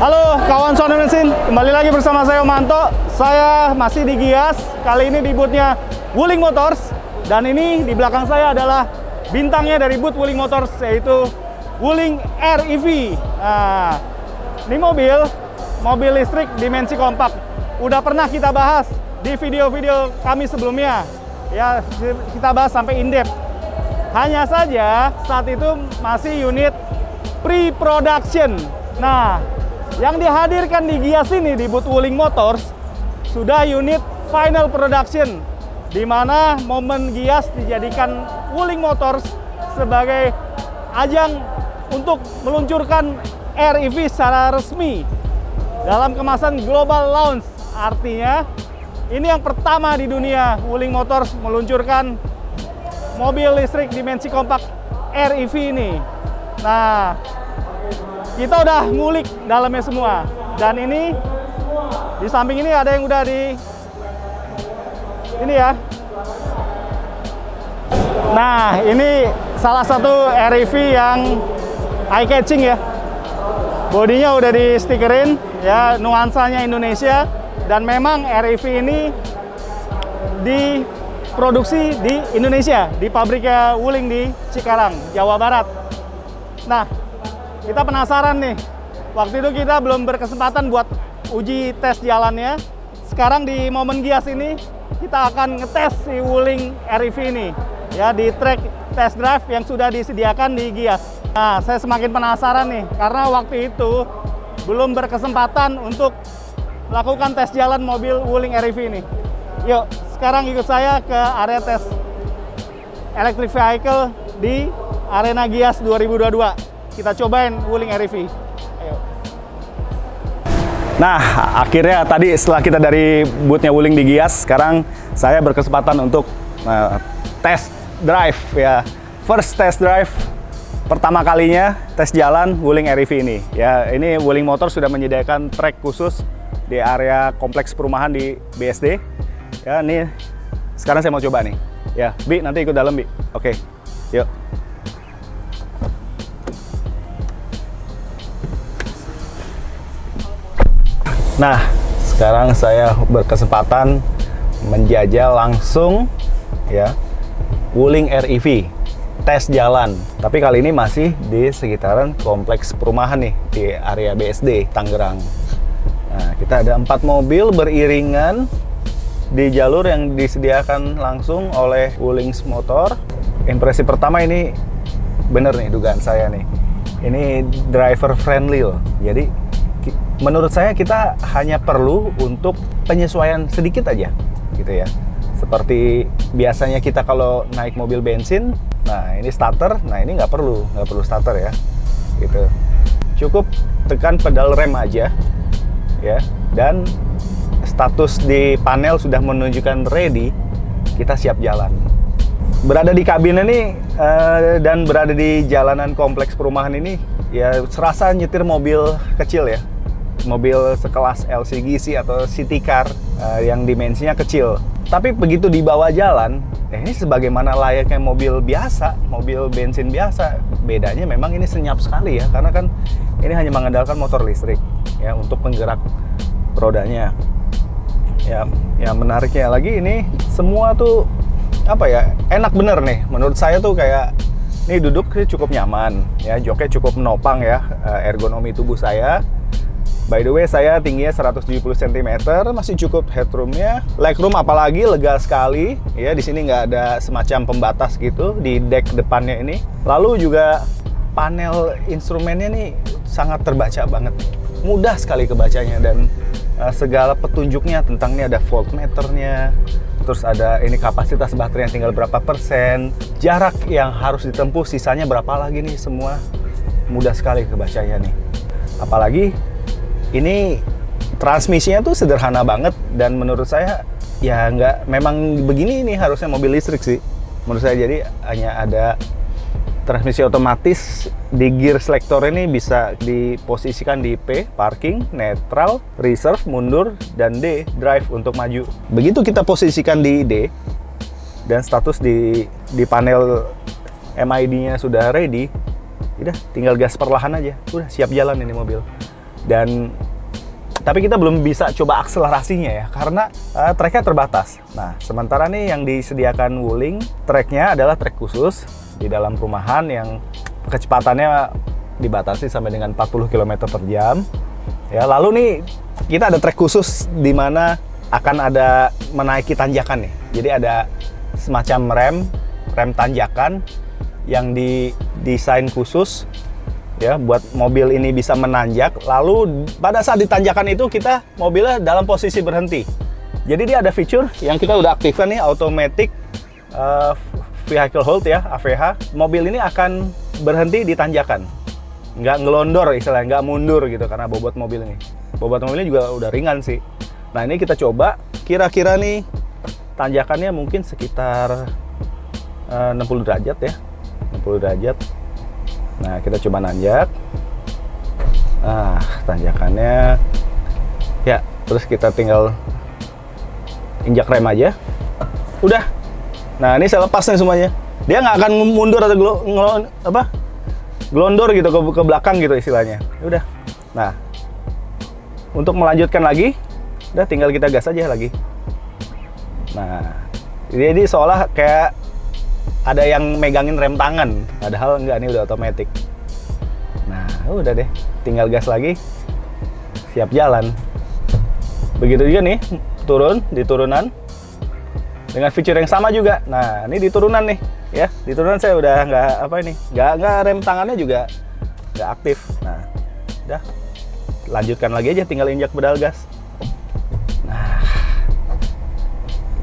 Halo kawan Sound Mesin, kembali lagi bersama saya Omanto. Saya masih di Gias, kali ini di boothnya Wuling Motors. Dan ini di belakang saya adalah bintangnya dari booth Wuling Motors, yaitu Wuling REV. Nah, ini mobil listrik dimensi kompak. Udah pernah kita bahas di video-video kami sebelumnya. Ya, kita bahas sampai in-depth. Hanya saja saat itu masih unit pre-production. Nah, yang dihadirkan di Gias ini di booth Wuling Motors sudah unit final production, di mana momen Gias dijadikan Wuling Motors sebagai ajang untuk meluncurkan REV secara resmi dalam kemasan global launch. Artinya ini yang pertama di dunia Wuling Motors meluncurkan mobil listrik dimensi kompak REV ini. Nah, kita udah ngulik dalamnya semua. Dan ini di samping ini ada yang udah ini ya. Nah, ini salah satu REV yang eye catching ya. Bodinya udah di stikerin ya, nuansanya Indonesia, dan memang REV ini diproduksi di Indonesia, di pabriknya Wuling di Cikarang, Jawa Barat. Nah, kita penasaran nih. Waktu itu kita belum berkesempatan buat uji tes jalannya. Sekarang di momen Gias ini kita akan ngetes si Wuling REV ini ya di track test drive yang sudah disediakan di Gias. Nah, saya semakin penasaran nih karena waktu itu belum berkesempatan untuk melakukan tes jalan mobil Wuling REV ini. Yuk, sekarang ikut saya ke area tes electric vehicle di Arena Gias 2022. Kita cobain Wuling REV. Ayo. Nah, akhirnya tadi setelah kita dari boothnya Wuling di Gias, sekarang saya berkesempatan untuk test drive ya. First test drive pertama kalinya tes jalan Wuling REV ini. Ya, ini Wuling Motors sudah menyediakan track khusus di area kompleks perumahan di BSD. Ya, ini sekarang saya mau coba nih. Ya, Bi, nanti ikut dalam, Bi. Oke. Yuk. Nah, sekarang saya berkesempatan menjajal langsung ya Wuling REV tes jalan. Tapi kali ini masih di sekitaran kompleks perumahan nih di area BSD Tangerang. Nah, kita ada 4 mobil beriringan di jalur yang disediakan langsung oleh Wuling Motor. Impresi pertama ini bener nih dugaan saya nih. Ini driver friendly loh. Jadi menurut saya kita hanya perlu untuk penyesuaian sedikit aja gitu ya. Seperti biasanya kita kalau naik mobil bensin, nah ini starter, nah ini nggak perlu starter ya gitu. Cukup tekan pedal rem aja ya, dan status di panel sudah menunjukkan ready, kita siap jalan. Berada di kabin ini dan berada di jalanan kompleks perumahan ini ya serasa nyetir mobil kecil ya. Mobil sekelas LCGC atau city car yang dimensinya kecil. Tapi begitu dibawa jalan, ini sebagaimana layaknya mobil biasa, mobil bensin biasa. Bedanya memang ini senyap sekali ya, karena kan ini hanya mengandalkan motor listrik ya untuk penggerak rodanya. Ya, yang menariknya lagi ini semua tuh apa ya, enak bener nih. Menurut saya tuh kayak ini duduk cukup nyaman ya, joknya cukup menopang ya, ergonomi tubuh saya. By the way, saya tingginya 170 cm, masih cukup headroomnya. Legroom apalagi lega sekali. Ya, di sini nggak ada semacam pembatas gitu di deck depannya ini. Lalu juga panel instrumennya nih sangat terbaca banget. Mudah sekali kebacanya, dan segala petunjuknya tentang ini ada voltmeternya. Terus ada ini kapasitas baterai yang tinggal berapa persen, jarak yang harus ditempuh sisanya berapa lagi nih, semua mudah sekali kebacanya nih. Apalagi ini transmisinya tuh sederhana banget, dan menurut saya ya memang begini nih harusnya mobil listrik sih menurut saya. Jadi hanya ada transmisi otomatis, di gear selector ini bisa diposisikan di P, parking, netral, reserve, mundur, dan D, drive untuk maju. Begitu kita posisikan di D dan status di panel MID-nya sudah ready, udah tinggal gas perlahan aja, udah siap jalan ini mobil. Dan tapi kita belum bisa coba akselerasinya ya, karena treknya terbatas. Nah, sementara nih yang disediakan Wuling, treknya adalah trek khusus di dalam perumahan yang kecepatannya dibatasi sampai dengan 40 km per jam. Ya, lalu nih kita ada trek khusus di mana akan ada menaiki tanjakan nih. Jadi ada semacam rem tanjakan yang didesain khusus ya buat mobil ini bisa menanjak. Lalu pada saat ditanjakan itu kita mobilnya dalam posisi berhenti. Jadi dia ada fitur yang kita udah aktifkan nih, automatic vehicle hold ya, AVH. Mobil ini akan berhenti di tanjakan, nggak ngelondor istilahnya, nggak mundur gitu karena bobot mobil ini. Bobot mobilnya juga udah ringan sih. Nah, ini kita coba kira-kira nih tanjakannya mungkin sekitar 60 derajat ya, 60 derajat. Nah, kita coba nanjak. Nah, tanjakannya ya, terus kita tinggal injak rem aja. Udah. Nah, ini saya lepas nih semuanya. Dia nggak akan mundur atau gelondor gitu ke belakang gitu istilahnya. Udah. Nah, untuk melanjutkan lagi, udah tinggal kita gas aja lagi. Nah, jadi seolah kayak ada yang megangin rem tangan, padahal enggak, ini udah otomatis. Nah, udah deh, tinggal gas lagi, siap jalan. Begitu juga nih, di turunan dengan fitur yang sama juga. Nah, ini di turunan nih, ya, di turunan saya udah nggak rem tangannya juga nggak aktif. Nah, udah, lanjutkan lagi aja, tinggal injak pedal gas. Nah,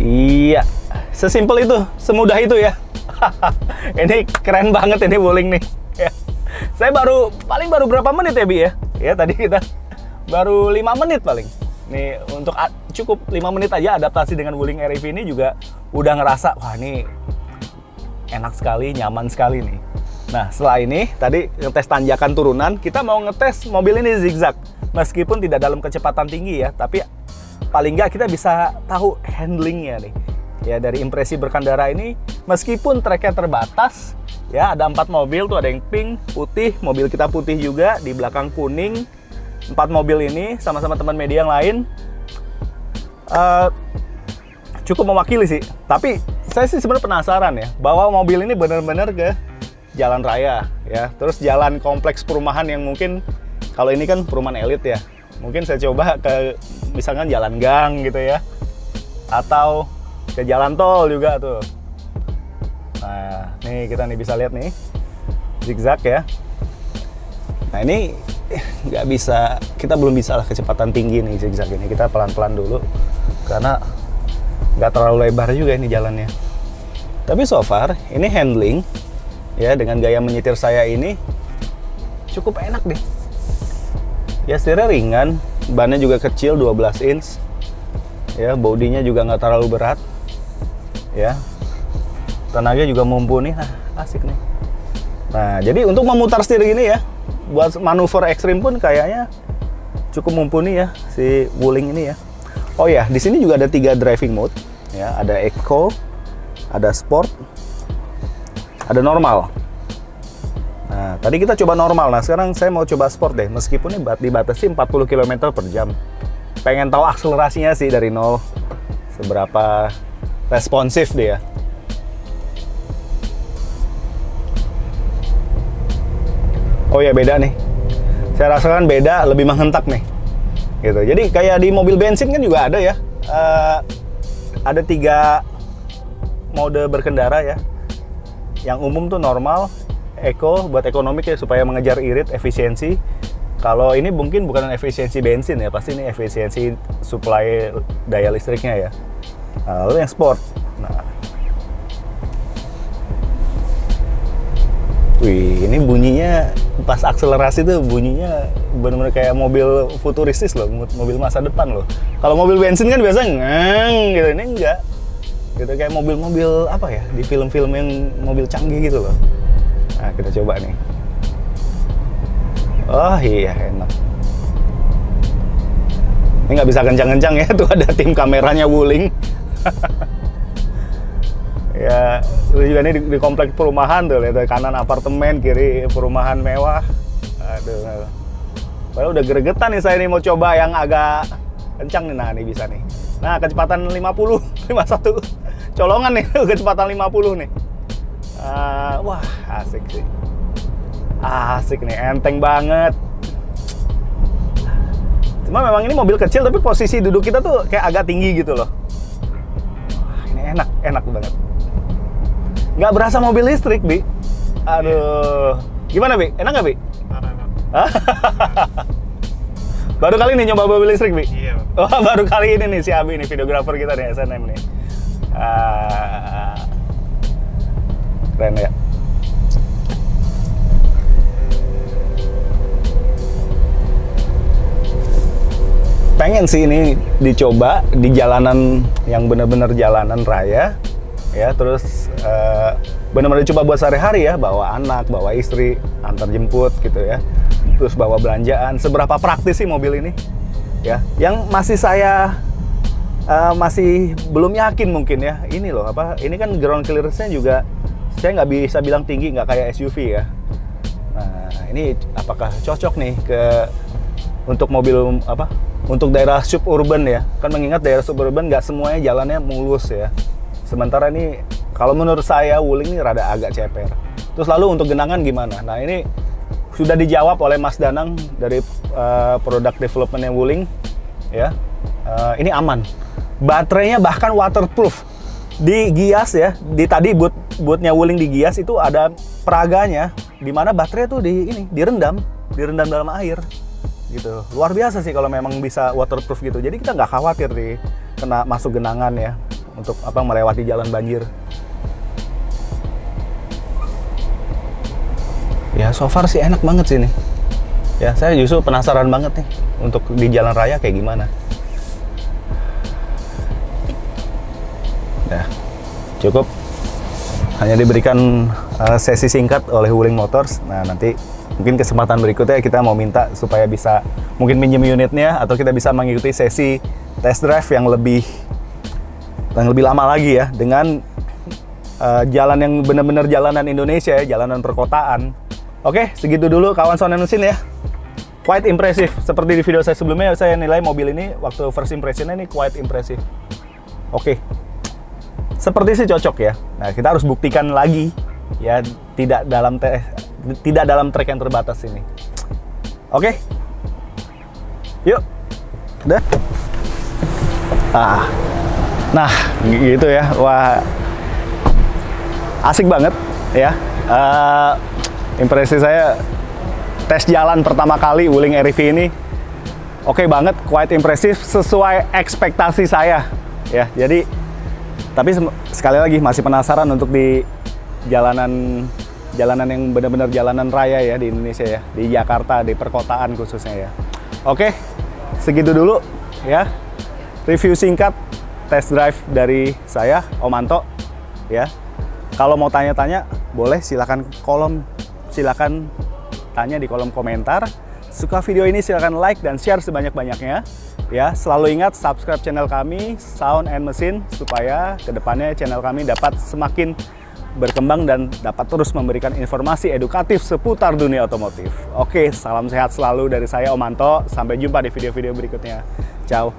iya, sesimpel itu, semudah itu ya. Ini keren banget ini Wuling nih ya. Saya baru berapa menit ya Bi ya? Ya tadi kita baru 5 menit paling. Nih untuk cukup 5 menit aja adaptasi dengan Wuling REV ini juga udah ngerasa wah ini enak sekali, nyaman sekali nih. Nah, setelah ini tadi ngetes tanjakan turunan, kita mau ngetes mobil ini zigzag. Meskipun tidak dalam kecepatan tinggi ya, tapi paling nggak kita bisa tahu handlingnya nih. Ya, dari impresi berkendara ini, meskipun treknya terbatas, ya ada 4 mobil tuh, ada yang pink, putih, mobil kita putih juga, di belakang kuning. 4 mobil ini sama-sama teman media yang lain cukup mewakili sih. Tapi saya sih sebenarnya penasaran ya, bahwa mobil ini benar-benar ke jalan raya ya, terus jalan kompleks perumahan yang mungkin kalau ini kan perumahan elit ya, mungkin saya coba ke misalkan jalan gang gitu ya, atau ke jalan tol juga tuh. Nah, nih kita nih bisa lihat nih zigzag ya. Nah, ini nggak bisa, kita belum bisa lah kecepatan tinggi nih zigzag ini. Kita pelan-pelan dulu karena nggak terlalu lebar juga ini jalannya. Tapi so far ini handling ya, dengan gaya menyetir saya ini cukup enak deh. Ya, setirnya ringan, bannya juga kecil 12 inch. Ya, bodinya juga nggak terlalu berat. Ya, tenaga juga mumpuni. Nah, asik nih. Nah, jadi untuk memutar setir gini ya, buat manuver ekstrim pun kayaknya cukup mumpuni ya si Wuling ini ya. Oh ya, di sini juga ada 3 driving mode ya, ada Eco, ada Sport, ada normal. Nah, tadi kita coba normal. Nah, sekarang saya mau coba Sport deh, meskipun ini dibatasi 40 km per jam. Pengen tahu akselerasinya sih dari 0 seberapa responsif dia. Oh ya, beda nih. Saya rasakan beda, lebih menghentak nih. Gitu. Jadi kayak di mobil bensin kan juga ada ya. Ada 3 mode berkendara ya. Yang umum tuh normal, Eco buat ekonomik ya, supaya mengejar irit, efisiensi. Kalau ini mungkin bukan efisiensi bensin ya, pasti ini efisiensi suplai daya listriknya ya. Nah, lalu yang Sport. Nah, wih, ini bunyinya pas akselerasi tuh bunyinya benar-benar kayak mobil futuristis loh, mobil masa depan loh. Kalau mobil bensin kan biasanya ngeng gitu, ini enggak. Gitu kayak mobil-mobil apa ya, di film-film yang mobil canggih gitu loh. Nah, kita coba nih. Oh iya, enak. Ini nggak bisa kencang-kencang ya, tuh ada tim kameranya Wuling. Ya, itu juga nih di kompleks perumahan tuh, lihat kanan apartemen, kiri perumahan mewah. Aduh. Padahal udah gregetan nih saya nih mau coba yang agak kencang nih. Nah, ini bisa nih. Nah, kecepatan 50, 51. Colongan nih, kecepatan 50 nih. Wah, asik sih. Asik nih, enteng banget. Cuma memang ini mobil kecil, tapi posisi duduk kita tuh kayak agak tinggi gitu loh. Wah, ini enak banget. Nggak berasa mobil listrik, Bi. Aduh. Gimana, Bi? Enak nggak, Bi? Baru kali ini nyoba mobil listrik, Bi? Iya. Oh, baru kali ini nih si Abi nih, videografer kita nih, SNM nih. Keren ya. Pengen sih ini dicoba di jalanan yang bener-bener jalanan raya, ya. Terus bener-bener dicoba buat sehari-hari ya, bawa anak, bawa istri, antar jemput gitu ya. Terus bawa belanjaan. Seberapa praktis sih mobil ini? Ya, yang masih saya masih belum yakin mungkin ya. Ini loh apa? Ini kan ground clearance-nya juga saya nggak bisa bilang tinggi, nggak kayak SUV ya. Nah, ini apakah cocok nih untuk mobil apa? Untuk daerah suburban ya. Kan mengingat daerah suburban nggak semuanya jalannya mulus ya. Sementara ini kalau menurut saya Wuling ini rada agak ceper. Terus lalu untuk genangan gimana? Nah, ini sudah dijawab oleh Mas Danang dari product development Wuling ya. Ini aman. Baterainya bahkan waterproof. Di Gias ya, di tadi bootnya Wuling di Gias itu ada peraganya di mana baterai tuh direndam dalam air. Gitu. Luar biasa sih kalau memang bisa waterproof gitu. Jadi kita nggak khawatir kena masuk genangan ya untuk apa melewati jalan banjir. Ya so far sih enak banget sih nih. Ya saya justru penasaran banget nih untuk di jalan raya kayak gimana. Nah, cukup hanya diberikan sesi singkat oleh Wuling Motors. Nah, nanti mungkin kesempatan berikutnya kita mau minta supaya bisa mungkin minjem unitnya atau kita bisa mengikuti sesi test drive yang lebih lama lagi ya dengan jalan yang benar-benar jalanan Indonesia ya, jalanan perkotaan. Oke, segitu dulu kawan Sound and Mesin ya. Quite impressive. Seperti di video saya sebelumnya, saya nilai mobil ini waktu first impressionnya ini quite impressive. Oke, seperti sih cocok ya. Nah, kita harus buktikan lagi ya, tidak dalam trek yang terbatas ini. Oke. Yuk. Udah. Nah, gitu ya. Wah. Asik banget ya. Impresi saya tes jalan pertama kali Wuling REV ini oke banget, quite impresif sesuai ekspektasi saya ya. Jadi tapi sekali lagi masih penasaran untuk di jalanan yang benar-benar jalanan raya ya di Indonesia ya, di Jakarta, di perkotaan khususnya ya. Oke, segitu dulu ya. Review singkat test drive dari saya, Omanto ya. Kalau mau tanya-tanya, boleh silakan tanya di kolom komentar. Suka video ini silakan like dan share sebanyak-banyaknya ya. Selalu ingat subscribe channel kami Sound and Mesin supaya kedepannya channel kami dapat semakin berkembang dan dapat terus memberikan informasi edukatif seputar dunia otomotif. Oke, salam sehat selalu dari saya Omanto. Sampai jumpa di video-video berikutnya. Ciao.